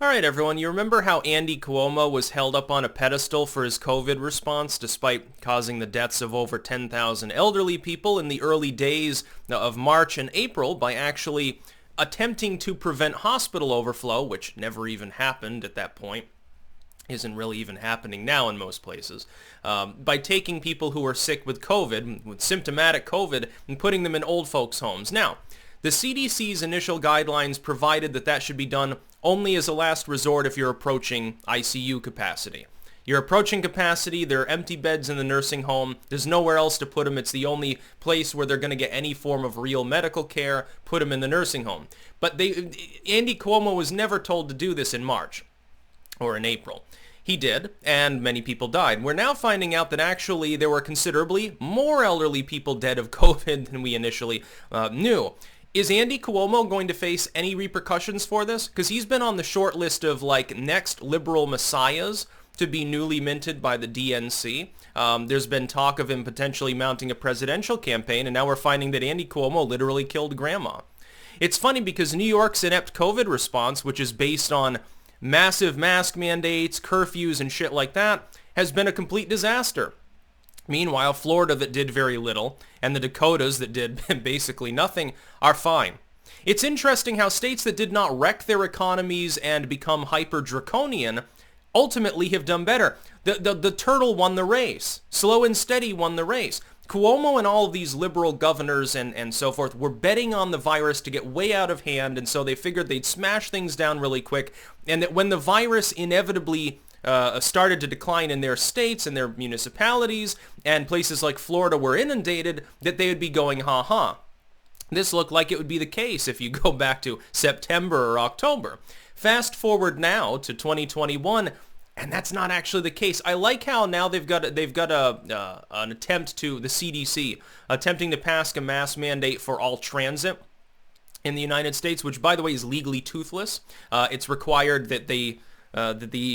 All right, everyone, you remember how Andy Cuomo was held up on a pedestal for his COVID response despite causing the deaths of over 10,000 elderly people in the early days of March and April by actually attempting to prevent hospital overflow, which never even happened at that point, isn't really even happening now in most places, by taking people who are sick with COVID, with symptomatic COVID, and putting them in old folks' homes. Now, the CDC's initial guidelines provided that should be done only as a last resort if you're approaching ICU capacity. You're approaching capacity, there are empty beds in the nursing home, there's nowhere else to put them, it's the only place where they're going to get any form of real medical care, put them in the nursing home. But Andy Cuomo was never told to do this in March or in April. He did, and many people died. We're now finding out that actually there were considerably more elderly people dead of COVID than we initially knew. Is Andy Cuomo going to face any repercussions for this? Because he's been on the short list of, next liberal messiahs to be newly minted by the DNC. There's been talk of him potentially mounting a presidential campaign, and now we're finding that Andy Cuomo literally killed grandma. It's funny because New York's inept COVID response, which is based on massive mask mandates, curfews, and shit like that, has been a complete disaster. Meanwhile, Florida, that did very little, and the Dakotas, that did basically nothing, are fine. It's interesting how states that did not wreck their economies and become hyper-draconian ultimately have done better. The turtle won the race. Slow and steady won the race. Cuomo and all of these liberal governors and so forth were betting on the virus to get way out of hand, and so they figured they'd smash things down really quick, and that when the virus inevitably started to decline in their states and their municipalities, and places like Florida were inundated, that they would be going, ha-ha. This looked like it would be the case if you go back to September or October. Fast forward now to 2021, and that's not actually the case. I like how now they've got an attempt to, the CDC, attempting to pass a mask mandate for all transit in the United States, which, by the way, is legally toothless. It's required that the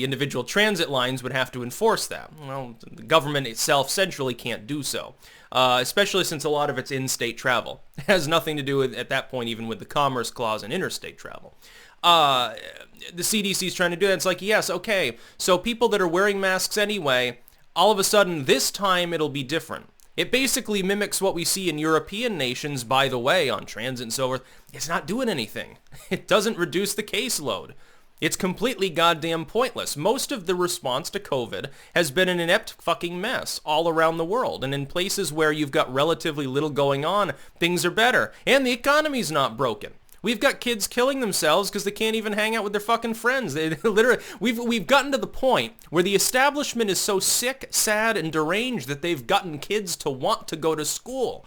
individual transit lines would have to enforce that. Well, the government itself centrally can't do so, especially since a lot of it's in-state travel. It has nothing to do with, at that point, even with the Commerce Clause and interstate travel. The CDC is trying to do that. It's like, yes, okay, so people that are wearing masks anyway, all of a sudden, this time it'll be different. It basically mimics what we see in European nations, by the way, on transit and so forth. It's not doing anything. It doesn't reduce the caseload. It's completely goddamn pointless. Most of the response to COVID has been an inept fucking mess all around the world. And in places where you've got relatively little going on, things are better. And the economy's not broken. We've got kids killing themselves because they can't even hang out with their fucking friends. They literally, we've gotten to the point where the establishment is so sick, sad, and deranged that they've gotten kids to want to go to school.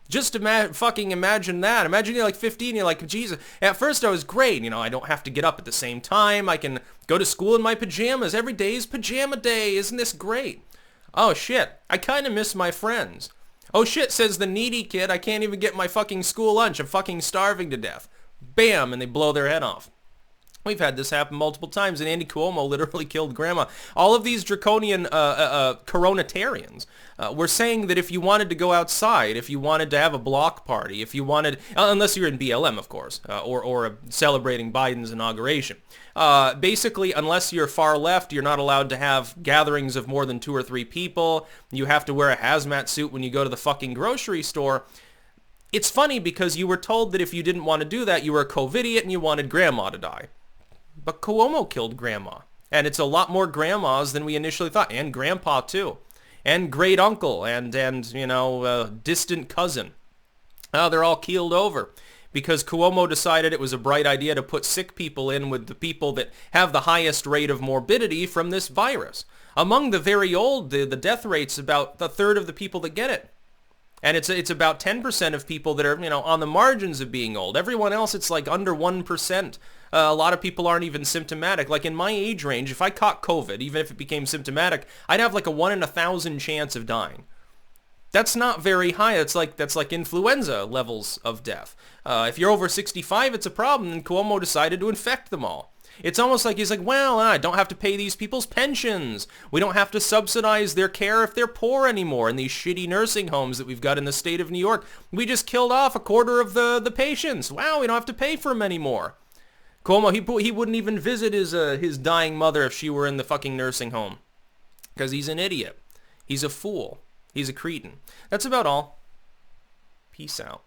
Just fucking imagine that. Imagine you're like 15, you're like, Jesus, at first I was great. I don't have to get up at the same time. I can go to school in my pajamas. Every day is pajama day. Isn't this great? Oh shit, I kind of miss my friends. Oh shit, says the needy kid, I can't even get my fucking school lunch. I'm fucking starving to death. Bam, and they blow their head off. We've had this happen multiple times, and Andy Cuomo literally killed grandma. All of these draconian coronatarians were saying that if you wanted to go outside, if you wanted to have a block party, if you wanted, unless you're in BLM, of course, or celebrating Biden's inauguration, basically, unless you're far left, you're not allowed to have gatherings of more than 2 or 3 people. You have to wear a hazmat suit when you go to the fucking grocery store. It's funny because you were told that if you didn't want to do that, you were a COVIDiot and you wanted grandma to die. But Cuomo killed grandma. And it's a lot more grandmas than we initially thought. And grandpa, too. And great uncle. And distant cousin. They're all keeled over. Because Cuomo decided it was a bright idea to put sick people in with the people that have the highest rate of morbidity from this virus. Among the very old, the death rate's about a third of the people that get it. And it's about 10% of people that are, on the margins of being old. Everyone else, it's like under 1%. A lot of people aren't even symptomatic. Like in my age range, if I caught COVID, even if it became symptomatic, I'd have like a 1 in 1,000 chance of dying. That's not very high. That's like influenza levels of death. If you're over 65, it's a problem, and Cuomo decided to infect them all. It's almost like he's like, well, I don't have to pay these people's pensions. We don't have to subsidize their care if they're poor anymore in these shitty nursing homes that we've got in the state of New York. We just killed off a quarter of the patients. Wow, we don't have to pay for them anymore. Cuomo, he wouldn't even visit his dying mother if she were in the fucking nursing home. Because he's an idiot. He's a fool. He's a cretin. That's about all. Peace out.